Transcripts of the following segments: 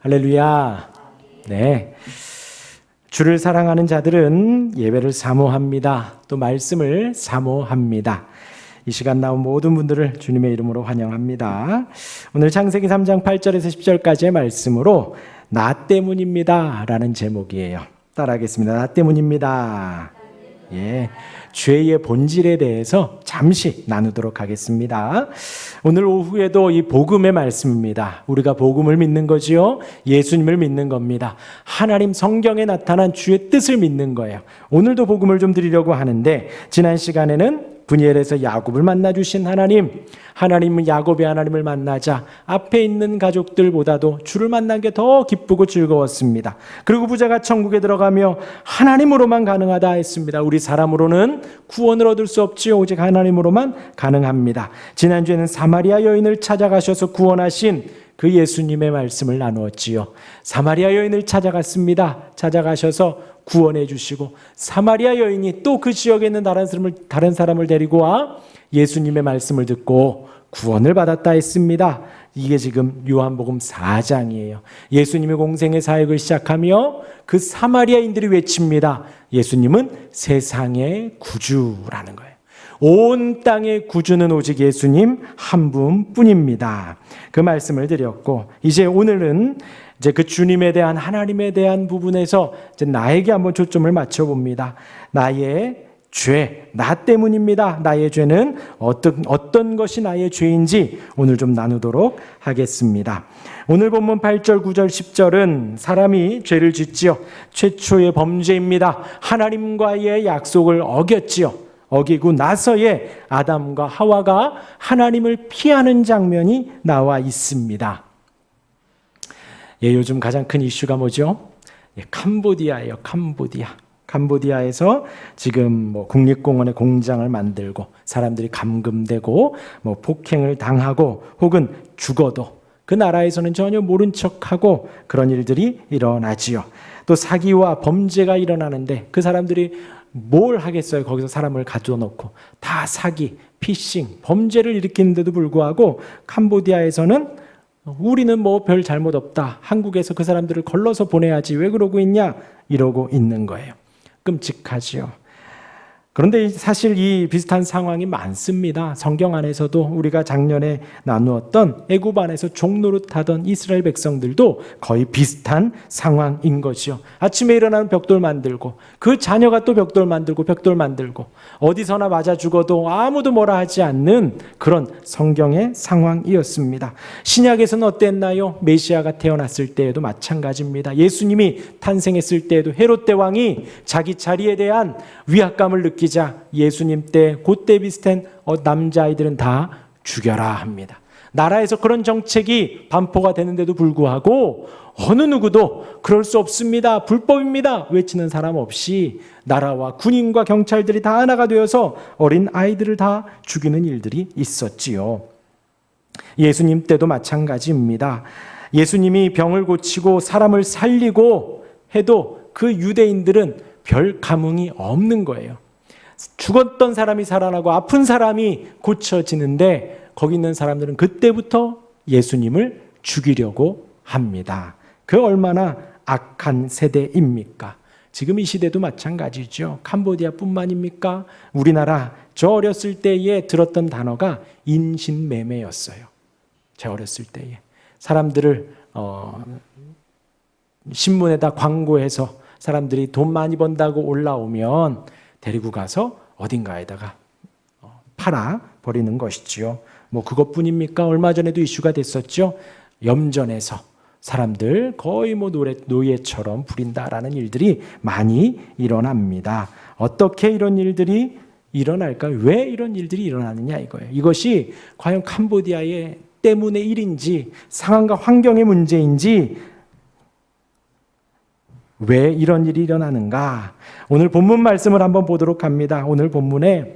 할렐루야. 네. 주를 사랑하는 자들은 예배를 사모합니다. 또 말씀을 사모합니다. 이 시간 나온 모든 분들을 주님의 이름으로 환영합니다. 오늘 창세기 3장 8절에서 10절까지의 말씀으로 나 때문입니다 라는 제목이에요. 따라하겠습니다. 나 때문입니다. 예, 죄의 본질에 대해서 잠시 나누도록 하겠습니다. 오늘 오후에도 이 복음의 말씀입니다. 우리가 복음을 믿는 거지요. 예수님을 믿는 겁니다. 하나님 성경에 나타난 주의 뜻을 믿는 거예요. 오늘도 복음을 좀 드리려고 하는데, 지난 시간에는 분이엘에서 야곱을 만나주신 하나님은 야곱의 하나님을 만나자 앞에 있는 가족들보다도 주를 만난 게 더 기쁘고 즐거웠습니다. 그리고 부자가 천국에 들어가며 하나님으로만 가능하다 했습니다. 우리 사람으로는 구원을 얻을 수 없지요. 오직 하나님으로만 가능합니다. 지난주에는 사마리아 여인을 찾아가셔서 구원하신 그 예수님의 말씀을 나누었지요. 사마리아 여인을 찾아가셔서 구원해 주시고, 사마리아 여인이 또 그 지역에 있는 다른 사람을 데리고 와 예수님의 말씀을 듣고 구원을 받았다 했습니다. 이게 지금 요한복음 4장이에요. 예수님의 공생의 사역을 시작하며 그 사마리아인들이 외칩니다. 예수님은 세상의 구주라는 거예요. 온 땅의 구주는 오직 예수님 한 분뿐입니다. 그 말씀을 드렸고, 이제 오늘은 그 주님에 대한, 하나님에 대한 부분에서 나에게 한번 초점을 맞춰봅니다. 나의 죄, 나 때문입니다. 나의 죄는 어떤 것이 나의 죄인지 오늘 좀 나누도록 하겠습니다. 오늘 본문 8절, 9절, 10절은 사람이 죄를 짓지요. 최초의 범죄입니다. 하나님과의 약속을 어기고 나서의 아담과 하와가 하나님을 피하는 장면이 나와 있습니다. 예, 요즘 가장 큰 이슈가 뭐죠? 예, 캄보디아예요. 캄보디아에서 지금 국립공원에 공장을 만들고 사람들이 감금되고 폭행을 당하고 혹은 죽어도 그 나라에서는 전혀 모른 척하고 그런 일들이 일어나지요. 또 사기와 범죄가 일어나는데 그 사람들이 뭘 하겠어요? 거기서 사람을 가둬놓고 다 사기, 피싱, 범죄를 일으키는데도 불구하고 캄보디아에서는 우리는 별 잘못 없다. 한국에서 그 사람들을 걸러서 보내야지. 왜 그러고 있냐? 이러고 있는 거예요. 끔찍하지요. 그런데 사실 이 비슷한 상황이 많습니다. 성경 안에서도 우리가 작년에 나누었던 애굽 안에서 종노릇하던 이스라엘 백성들도 거의 비슷한 상황인 것이요. 아침에 일어나는 벽돌 만들고 그 자녀가 또 벽돌 만들고 어디서나 맞아 죽어도 아무도 뭐라 하지 않는 그런 성경의 상황이었습니다. 신약에서는 어땠나요? 메시아가 태어났을 때에도 마찬가지입니다. 예수님이 탄생했을 때에도 헤롯 대왕이 자기 자리에 대한 위압감을 느끼자 예수님 때 그때 비슷한 남자아이들은 다 죽여라 합니다. 나라에서 그런 정책이 반포가 되는데도 불구하고 어느 누구도 그럴 수 없습니다. 불법입니다. 외치는 사람 없이 나라와 군인과 경찰들이 다 하나가 되어서 어린 아이들을 다 죽이는 일들이 있었지요. 예수님 때도 마찬가지입니다. 예수님이 병을 고치고 사람을 살리고 해도 그 유대인들은 별 감흥이 없는 거예요. 죽었던 사람이 살아나고 아픈 사람이 고쳐지는데 거기 있는 사람들은 그때부터 예수님을 죽이려고 합니다. 그 얼마나 악한 세대입니까? 지금 이 시대도 마찬가지죠. 캄보디아뿐만입니까? 우리나라 저 어렸을 때에 들었던 단어가 인신매매였어요. 제 어렸을 때에 사람들을 신문에다 광고해서 사람들이 돈 많이 번다고 올라오면 데리고 가서 어딘가에다가 팔아 버리는 것이지요. 그것뿐입니까? 얼마 전에도 이슈가 됐었죠. 염전에서 사람들 거의 노예처럼 부린다라는 일들이 많이 일어납니다. 어떻게 이런 일들이 일어날까요? 왜 이런 일들이 일어나느냐 이거예요. 이것이 과연 캄보디아의 때문의 일인지 상황과 환경의 문제인지 왜 이런 일이 일어나는가? 오늘 본문 말씀을 한번 보도록 합니다. 오늘 본문에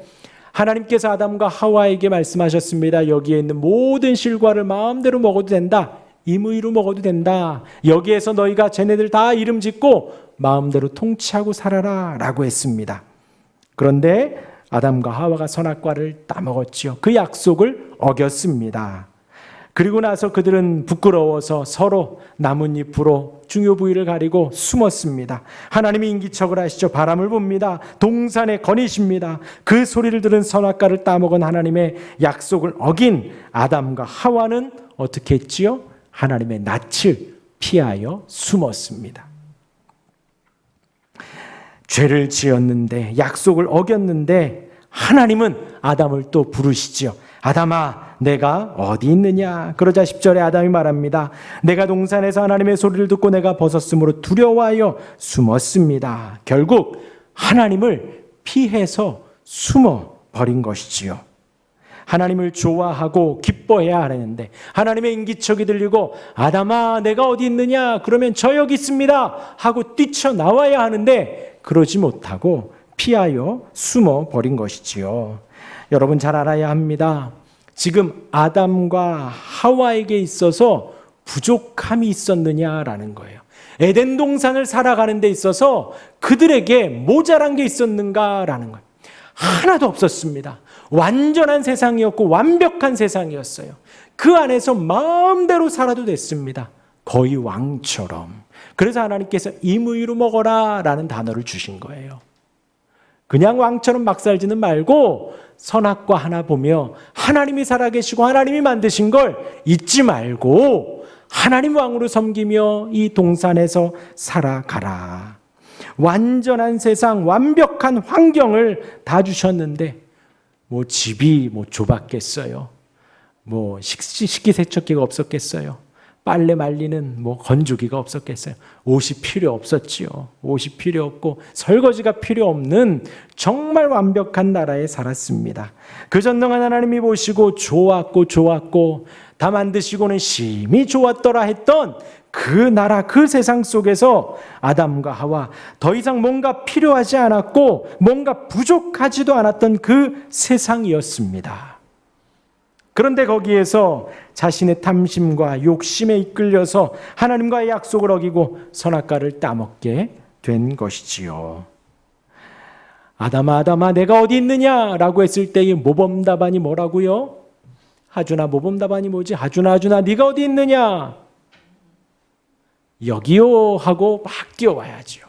하나님께서 아담과 하와에게 말씀하셨습니다. 여기에 있는 모든 실과를 마음대로 먹어도 된다. 임의로 먹어도 된다. 여기에서 너희가 쟤네들 다 이름 짓고 마음대로 통치하고 살아라 라고 했습니다. 그런데 아담과 하와가 선악과를 따먹었지요. 그 약속을 어겼습니다. 그리고 나서 그들은 부끄러워서 서로 나뭇잎으로 중요 부위를 가리고 숨었습니다. 하나님이 인기척을 하시죠. 바람을 봅니다. 동산에 거니십니다. 그 소리를 들은 선악과를 따먹은 하나님의 약속을 어긴 아담과 하와는 어떻게 했지요? 하나님의 낯을 피하여 숨었습니다. 죄를 지었는데, 약속을 어겼는데 하나님은 아담을 또 부르시지요. 아담아, 내가 어디 있느냐? 그러자 10절에 아담이 말합니다. 내가 동산에서 하나님의 소리를 듣고 내가 벗었으므로 두려워하여 숨었습니다. 결국 하나님을 피해서 숨어 버린 것이지요. 하나님을 좋아하고 기뻐해야 하는데 하나님의 인기척이 들리고 아담아, 내가 어디 있느냐? 그러면 저 여기 있습니다 하고 뛰쳐나와야 하는데 그러지 못하고 피하여 숨어 버린 것이지요. 여러분 잘 알아야 합니다. 지금 아담과 하와에게 있어서 부족함이 있었느냐라는 거예요. 에덴 동산을 살아가는 데 있어서 그들에게 모자란 게 있었는가라는 거예요. 하나도 없었습니다. 완전한 세상이었고 완벽한 세상이었어요. 그 안에서 마음대로 살아도 됐습니다. 거의 왕처럼. 그래서 하나님께서 임의로 먹어라 라는 단어를 주신 거예요. 그냥 왕처럼 막 살지는 말고 선악과 하나 보며 하나님이 살아계시고 하나님이 만드신 걸 잊지 말고 하나님 왕으로 섬기며 이 동산에서 살아가라. 완전한 세상, 완벽한 환경을 다 주셨는데 뭐 집이 뭐 좁았겠어요? 뭐 식기세척기가 없었겠어요? 빨래 말리는 뭐 건조기가 없었겠어요? 옷이 필요 없었지요. 옷이 필요 없고 설거지가 필요 없는 정말 완벽한 나라에 살았습니다. 그 전능한 하나님이 보시고 좋았고 다 만드시고는 심히 좋았더라 했던 그 나라, 그 세상 속에서 아담과 하와 더 이상 뭔가 필요하지 않았고 뭔가 부족하지도 않았던 그 세상이었습니다. 그런데 거기에서 자신의 탐심과 욕심에 이끌려서 하나님과의 약속을 어기고 선악과를 따먹게 된 것이지요. 아담아 내가 어디 있느냐라고 했을 때의 모범 답안이 뭐라고요? 하준아, 모범 답안이 뭐지? 하준아 네가 어디 있느냐? 여기요 하고 막 뛰어와야지요.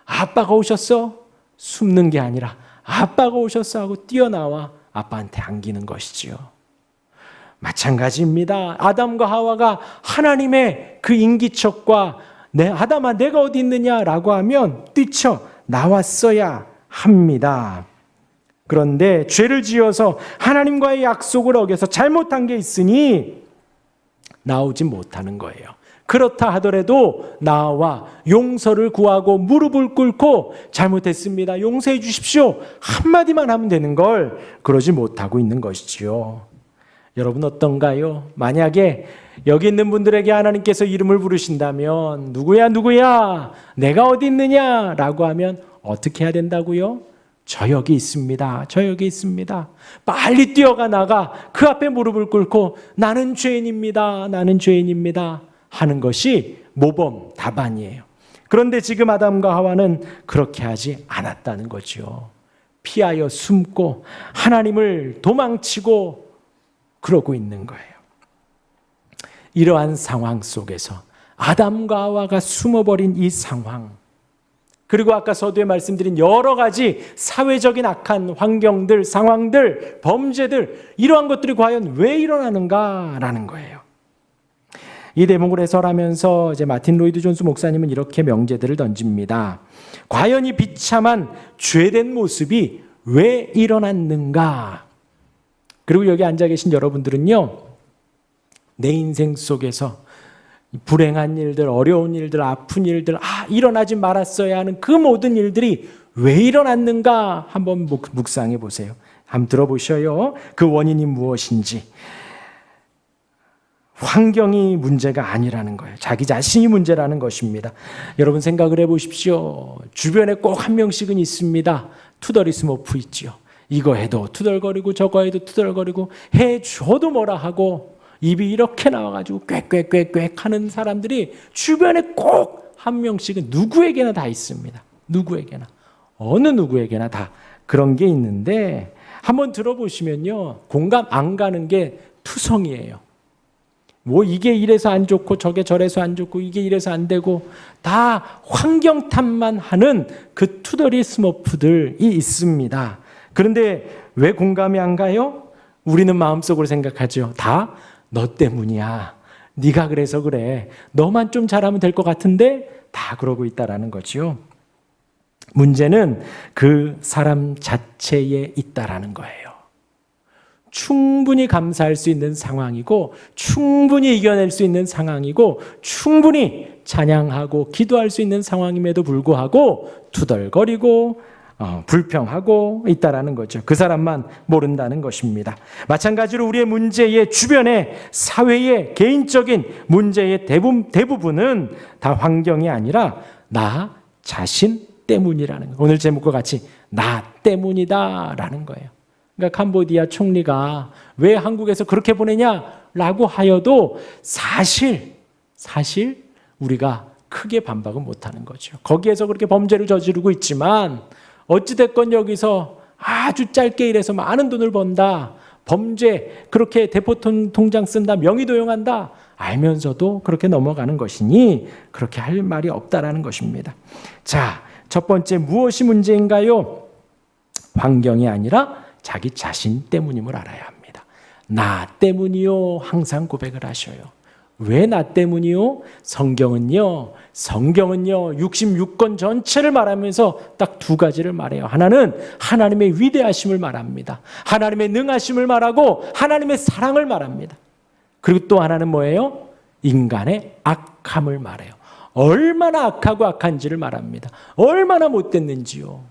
아빠가 오셨어? 숨는 게 아니라 아빠가 오셨어 하고 뛰어나와 아빠한테 안기는 것이지요. 마찬가지입니다. 아담과 하와가 하나님의 그 인기척과 아담아 내가 어디 있느냐라고 하면 뛰쳐 나왔어야 합니다. 그런데 죄를 지어서 하나님과의 약속을 어겨서 잘못한 게 있으니 나오지 못하는 거예요. 그렇다 하더라도 나와 용서를 구하고 무릎을 꿇고 잘못했습니다, 용서해 주십시오 한마디만 하면 되는 걸 그러지 못하고 있는 것이지요. 여러분 어떤가요? 만약에 여기 있는 분들에게 하나님께서 이름을 부르신다면 누구야 내가 어디 있느냐 라고 하면 어떻게 해야 된다고요? 저 여기 있습니다. 빨리 뛰어가 나가 그 앞에 무릎을 꿇고 나는 죄인입니다 하는 것이 모범 답안이에요. 그런데 지금 아담과 하와는 그렇게 하지 않았다는 거죠. 피하여 숨고 하나님을 도망치고 그러고 있는 거예요. 이러한 상황 속에서 아담과 하와가 숨어버린 이 상황, 그리고 아까 서두에 말씀드린 여러 가지 사회적인 악한 환경들, 상황들, 범죄들, 이러한 것들이 과연 왜 일어나는가라는 거예요. 이 대목을 해설하면서 이제 마틴 로이드 존스 목사님은 이렇게 명제들을 던집니다. 과연 이 비참한 죄된 모습이 왜 일어났는가? 그리고 여기 앉아 계신 여러분들은요, 내 인생 속에서 불행한 일들, 어려운 일들, 아픈 일들, 일어나지 말았어야 하는 그 모든 일들이 왜 일어났는가 한번 묵상해 보세요. 한번 들어보셔요. 그 원인이 무엇인지. 환경이 문제가 아니라는 거예요. 자기 자신이 문제라는 것입니다. 여러분 생각을 해보십시오. 주변에 꼭 한 명씩은 있습니다. 투덜이스모프 있죠. 이거 해도 투덜거리고 저거 해도 투덜거리고 해줘도 뭐라 하고 입이 이렇게 나와가지고 꽥꽥꽥꽥 하는 사람들이 주변에 꼭 한 명씩은 누구에게나 다 있습니다. 누구에게나. 어느 누구에게나 다 그런 게 있는데 한번 들어보시면요. 공감 안 가는 게 투성이에요. 뭐 이게 이래서 안 좋고 저게 저래서 안 좋고 이게 이래서 안 되고 다 환경 탓만 하는 그 투덜이 스머프들이 있습니다. 그런데 왜 공감이 안 가요? 우리는 마음속으로 생각하죠. 다 너 때문이야. 네가 그래서 그래. 너만 좀 잘하면 될 것 같은데 다 그러고 있다라는 거죠. 문제는 그 사람 자체에 있다라는 거예요. 충분히 감사할 수 있는 상황이고 충분히 이겨낼 수 있는 상황이고 충분히 찬양하고 기도할 수 있는 상황임에도 불구하고 투덜거리고 불평하고 있다라는 거죠. 그 사람만 모른다는 것입니다. 마찬가지로 우리의 문제의 주변에 사회의 개인적인 문제의 대부분은 다 환경이 아니라 나 자신 때문이라는 거예요. 오늘 제목과 같이 나 때문이다라는 거예요. 그러니까 캄보디아 총리가 왜 한국에서 그렇게 보내냐라고 하여도 사실 우리가 크게 반박은 못하는 거죠. 거기에서 그렇게 범죄를 저지르고 있지만 어찌됐건 여기서 아주 짧게 일해서 많은 돈을 번다. 범죄 그렇게 대포 통장 쓴다. 명의도용한다. 알면서도 그렇게 넘어가는 것이니 그렇게 할 말이 없다라는 것입니다. 자, 첫 번째 무엇이 문제인가요? 환경이 아니라 자기 자신 때문임을 알아야 합니다. 나 때문이요. 항상 고백을 하셔요. 왜 나 때문이요? 성경은요 66권 전체를 말하면서 딱 두 가지를 말해요. 하나는 하나님의 위대하심을 말합니다. 하나님의 능하심을 말하고 하나님의 사랑을 말합니다. 그리고 또 하나는 뭐예요? 인간의 악함을 말해요. 얼마나 악하고 악한지를 말합니다. 얼마나 못됐는지요.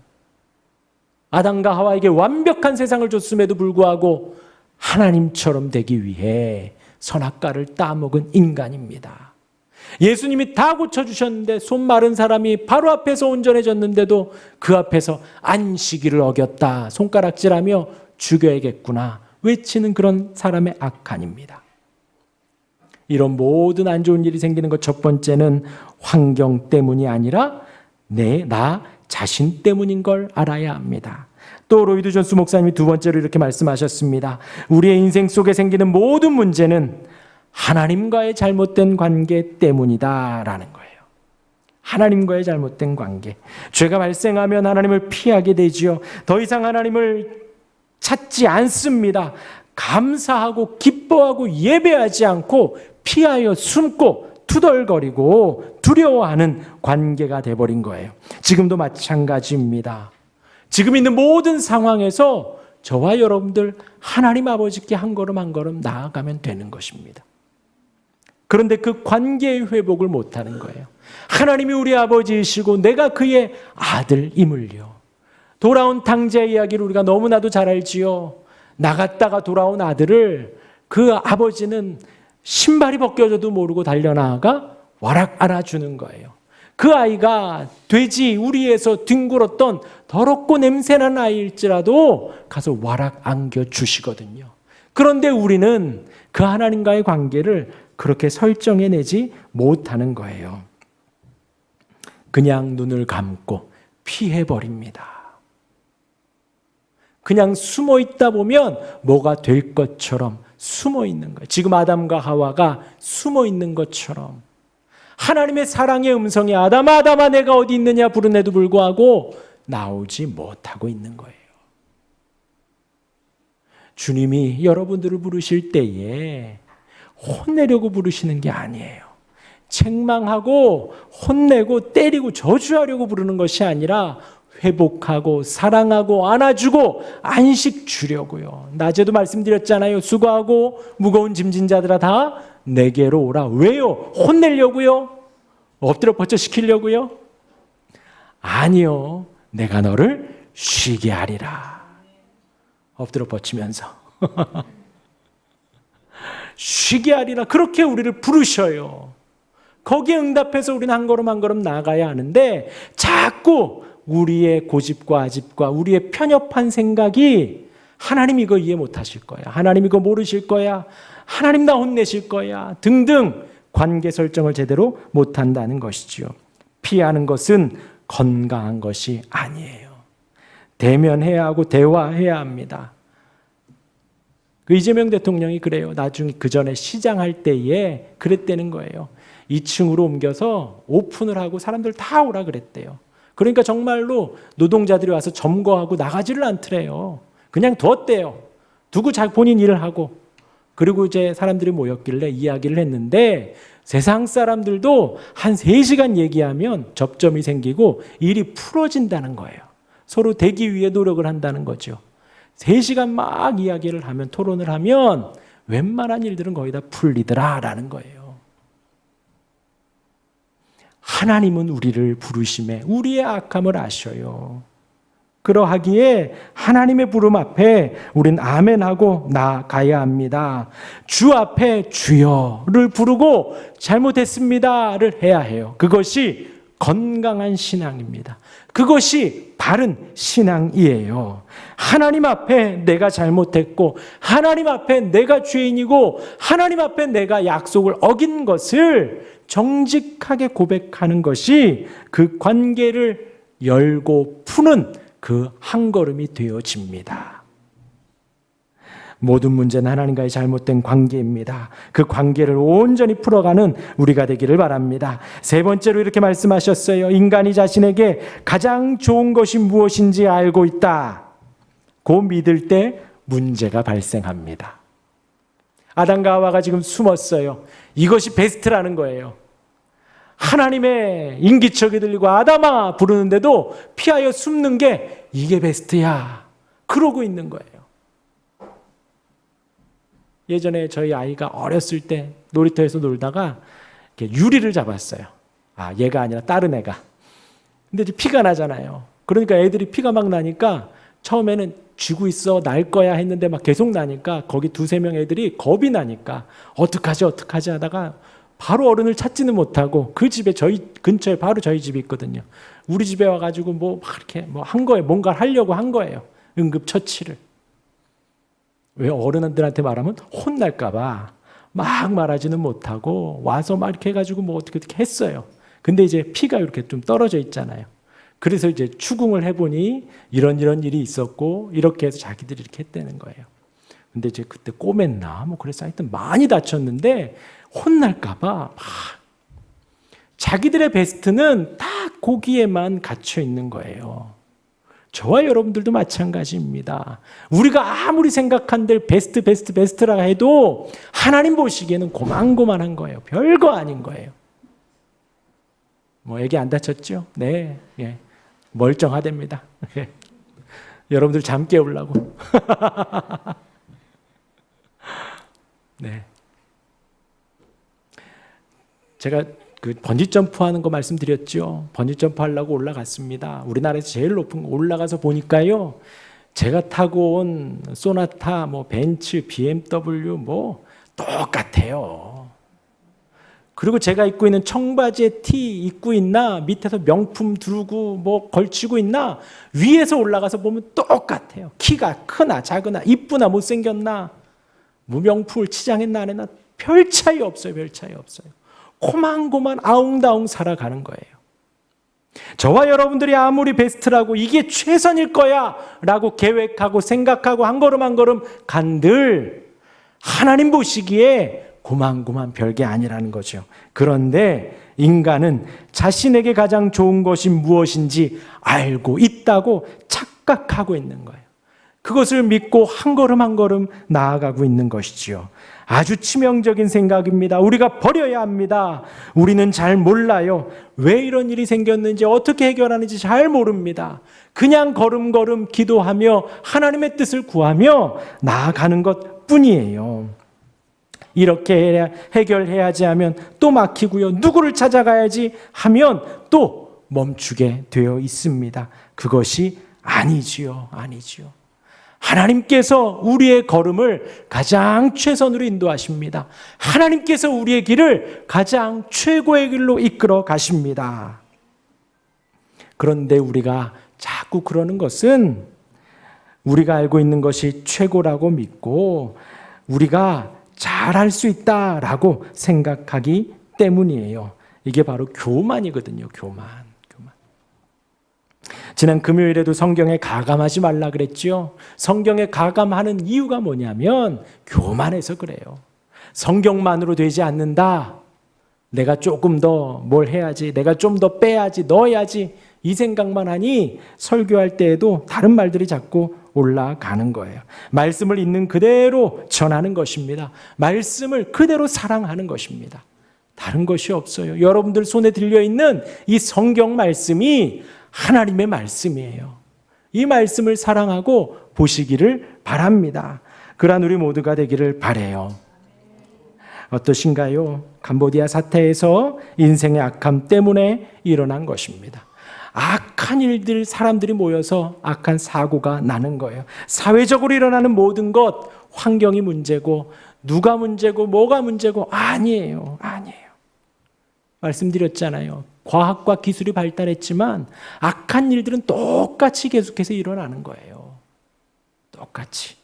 아담과 하와에게 완벽한 세상을 줬음에도 불구하고 하나님처럼 되기 위해 선악과를 따먹은 인간입니다. 예수님이 다 고쳐주셨는데 손 마른 사람이 바로 앞에서 온전해졌는데도 그 앞에서 안식일을 어겼다 손가락질하며 죽여야겠구나 외치는 그런 사람의 악한입니다. 이런 모든 안 좋은 일이 생기는 것 첫 번째는 환경 때문이 아니라 나 자신 때문인 걸 알아야 합니다. 또 로이드 존스 목사님이 두 번째로 이렇게 말씀하셨습니다. 우리의 인생 속에 생기는 모든 문제는 하나님과의 잘못된 관계 때문이다라는 거예요. 하나님과의 잘못된 관계. 죄가 발생하면 하나님을 피하게 되지요. 더 이상 하나님을 찾지 않습니다. 감사하고 기뻐하고 예배하지 않고 피하여 숨고 투덜거리고 두려워하는 관계가 돼버린 거예요. 지금도 마찬가지입니다. 지금 있는 모든 상황에서 저와 여러분들 하나님 아버지께 한 걸음 한 걸음 나아가면 되는 것입니다. 그런데 그 관계의 회복을 못하는 거예요. 하나님이 우리 아버지이시고 내가 그의 아들임을요. 돌아온 탕자 이야기를 우리가 너무나도 잘 알지요. 나갔다가 돌아온 아들을 그 아버지는 신발이 벗겨져도 모르고 달려나가 와락 안아주는 거예요. 그 아이가 돼지 우리에서 뒹굴었던 더럽고 냄새나는 아이일지라도 가서 와락 안겨주시거든요. 그런데 우리는 그 하나님과의 관계를 그렇게 설정해내지 못하는 거예요. 그냥 눈을 감고 피해버립니다. 그냥 숨어 있다 보면 뭐가 될 것처럼 숨어 있는 거예요. 지금 아담과 하와가 숨어 있는 것처럼 하나님의 사랑의 음성이 아담아 아담아 내가 어디 있느냐 부르는데도 불구하고 나오지 못하고 있는 거예요. 주님이 여러분들을 부르실 때에 혼내려고 부르시는 게 아니에요. 책망하고 혼내고 때리고 저주하려고 부르는 것이 아니라 회복하고 사랑하고 안아주고 안식 주려고요. 낮에도 말씀드렸잖아요. 수고하고 무거운 짐진 자들아 다 내게로 오라. 왜요? 혼내려고요? 엎드려 뻗쳐 시키려고요? 아니요. 내가 너를 쉬게 하리라. 엎드려 뻗치면서 쉬게 하리라. 그렇게 우리를 부르셔요. 거기에 응답해서 우리는 한 걸음 한 걸음 나가야 하는데 자꾸 우리의 고집과 아집과 우리의 편협한 생각이 하나님 이거 이해 못하실 거야. 하나님 이거 모르실 거야. 하나님 나 혼내실 거야. 등등 관계 설정을 제대로 못한다는 것이지요. 피하는 것은 건강한 것이 아니에요. 대면해야 하고 대화해야 합니다. 그 이재명 대통령이 그래요. 나중에 그 전에 시장할 때에 그랬다는 거예요. 2층으로 옮겨서 오픈을 하고 사람들 다 오라 그랬대요. 그러니까 정말로 노동자들이 와서 점거하고 나가지를 않더래요. 그냥 뒀대요. 두고 본인 일을 하고. 그리고 이제 사람들이 모였길래 이야기를 했는데 세상 사람들도 한 3시간 얘기하면 접점이 생기고 일이 풀어진다는 거예요. 서로 되기 위해 노력을 한다는 거죠. 3시간 막 이야기를 하면, 토론을 하면 웬만한 일들은 거의 다 풀리더라라는 거예요. 하나님은 우리를 부르심에 우리의 악함을 아셔요. 그러하기에 하나님의 부름 앞에 우린 아멘하고 나아가야 합니다. 주 앞에 주여를 부르고 잘못했습니다를 해야 해요. 그것이 건강한 신앙입니다. 그것이 바른 신앙이에요. 하나님 앞에 내가 잘못했고, 하나님 앞에 내가 죄인이고, 하나님 앞에 내가 약속을 어긴 것을 정직하게 고백하는 것이 그 관계를 열고 푸는 그 한 걸음이 되어집니다. 모든 문제는 하나님과의 잘못된 관계입니다. 그 관계를 온전히 풀어가는 우리가 되기를 바랍니다. 3번째로 이렇게 말씀하셨어요. 인간이 자신에게 가장 좋은 것이 무엇인지 알고 있다. 고 믿을 때 문제가 발생합니다. 아담과 하와가 지금 숨었어요. 이것이 베스트라는 거예요. 하나님의 인기척이 들리고 아담아 부르는데도 피하여 숨는 게 이게 베스트야. 그러고 있는 거예요. 예전에 저희 아이가 어렸을 때 놀이터에서 놀다가 유리를 잡았어요. 얘가 아니라 다른 애가. 근데 이제 피가 나잖아요. 그러니까 애들이 피가 막 나니까 처음에는 쥐고 있어, 날 거야 했는데 막 계속 나니까 거기 2-3명 애들이 겁이 나니까 어떡하지 하다가 바로 어른을 찾지는 못하고 그 집에 저희 근처에 바로 저희 집이 있거든요. 우리 집에 와가지고 막 이렇게 한 거예요. 뭔가를 하려고 한 거예요. 응급처치를. 왜 어른들한테 말하면 혼날까봐 막 말하지는 못하고 와서 막 이렇게 해가지고 어떻게 했어요. 근데 이제 피가 이렇게 좀 떨어져 있잖아요. 그래서 이제 추궁을 해보니 이런 일이 있었고 이렇게 해서 자기들이 이렇게 했다는 거예요. 근데 이제 그때 꼬맸나 그래서 하여튼 많이 다쳤는데 혼날까봐 막 자기들의 베스트는 딱 거기에만 갇혀 있는 거예요. 저와 여러분들도 마찬가지입니다. 우리가 아무리 생각한들 베스트라 해도 하나님 보시기에는 고만고만한 거예요. 별거 아닌 거예요. 애기 안 다쳤죠? 네, 예. 멀쩡하답니다. 예. 여러분들 잠 깨우려고. 네. 제가 그 번지점프 하는 거 말씀드렸죠. 번지점프 하려고 올라갔습니다. 우리나라에서 제일 높은 거 올라가서 보니까요. 제가 타고 온 소나타, 벤츠, BMW 똑같아요. 그리고 제가 입고 있는 청바지에 티 입고 있나, 밑에서 명품 두르고 걸치고 있나, 위에서 올라가서 보면 똑같아요. 키가 크나 작으나 이쁘나 못생겼나, 명품을 치장했나 안 했나 별 차이 없어요. 별 차이 없어요. 고만고만 아웅다웅 살아가는 거예요. 저와 여러분들이 아무리 베스트라고 이게 최선일 거야 라고 계획하고 생각하고 한 걸음 한 걸음 간들 하나님 보시기에 고만고만 별게 아니라는 거죠. 그런데 인간은 자신에게 가장 좋은 것이 무엇인지 알고 있다고 착각하고 있는 거예요. 그것을 믿고 한 걸음 한 걸음 나아가고 있는 것이지요. 아주 치명적인 생각입니다. 우리가 버려야 합니다. 우리는 잘 몰라요. 왜 이런 일이 생겼는지 어떻게 해결하는지 잘 모릅니다. 그냥 걸음걸음 기도하며 하나님의 뜻을 구하며 나아가는 것 뿐이에요. 이렇게 해결해야지 하면 또 막히고요. 누구를 찾아가야지 하면 또 멈추게 되어 있습니다. 그것이 아니지요. 하나님께서 우리의 걸음을 가장 최선으로 인도하십니다. 하나님께서 우리의 길을 가장 최고의 길로 이끌어 가십니다. 그런데 우리가 자꾸 그러는 것은 우리가 알고 있는 것이 최고라고 믿고 우리가 잘할 수 있다라고 생각하기 때문이에요. 이게 바로 교만이거든요. 교만. 지난 금요일에도 성경에 가감하지 말라 그랬죠. 성경에 가감하는 이유가 뭐냐면 교만해서 그래요. 성경만으로 되지 않는다. 내가 조금 더 뭘 해야지, 내가 좀 더 빼야지, 넣어야지, 이 생각만 하니 설교할 때에도 다른 말들이 자꾸 올라가는 거예요. 말씀을 있는 그대로 전하는 것입니다. 말씀을 그대로 사랑하는 것입니다. 다른 것이 없어요. 여러분들 손에 들려있는 이 성경 말씀이 하나님의 말씀이에요. 이 말씀을 사랑하고 보시기를 바랍니다. 그러한 우리 모두가 되기를 바라요. 어떠신가요? 캄보디아 사태에서 인생의 악함 때문에 일어난 것입니다. 악한 일들, 사람들이 모여서 악한 사고가 나는 거예요. 사회적으로 일어나는 모든 것, 환경이 문제고 누가 문제고 뭐가 문제고 아니에요. 아니에요. 말씀드렸잖아요. 과학과 기술이 발달했지만 악한 일들은 똑같이 계속해서 일어나는 거예요. 똑같이.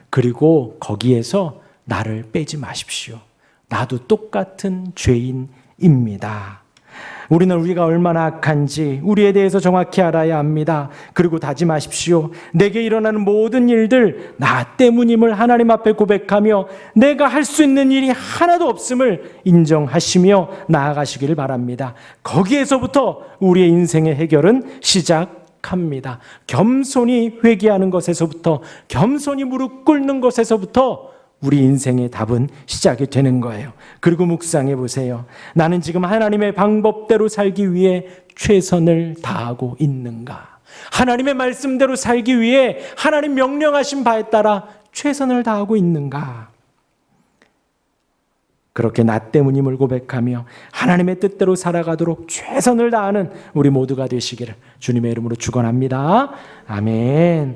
그리고 거기에서 나를 빼지 마십시오. 나도 똑같은 죄인입니다. 우리는 우리가 얼마나 악한지 우리에 대해서 정확히 알아야 합니다. 그리고 다짐하십시오. 내게 일어나는 모든 일들 나 때문임을 하나님 앞에 고백하며 내가 할 수 있는 일이 하나도 없음을 인정하시며 나아가시기를 바랍니다. 거기에서부터 우리의 인생의 해결은 시작합니다. 겸손히 회개하는 것에서부터, 겸손히 무릎 꿇는 것에서부터 우리 인생의 답은 시작이 되는 거예요. 그리고 묵상해 보세요. 나는 지금 하나님의 방법대로 살기 위해 최선을 다하고 있는가? 하나님의 말씀대로 살기 위해 하나님 명령하신 바에 따라 최선을 다하고 있는가? 그렇게 나 때문임을 고백하며 하나님의 뜻대로 살아가도록 최선을 다하는 우리 모두가 되시기를 주님의 이름으로 축원합니다. 아멘.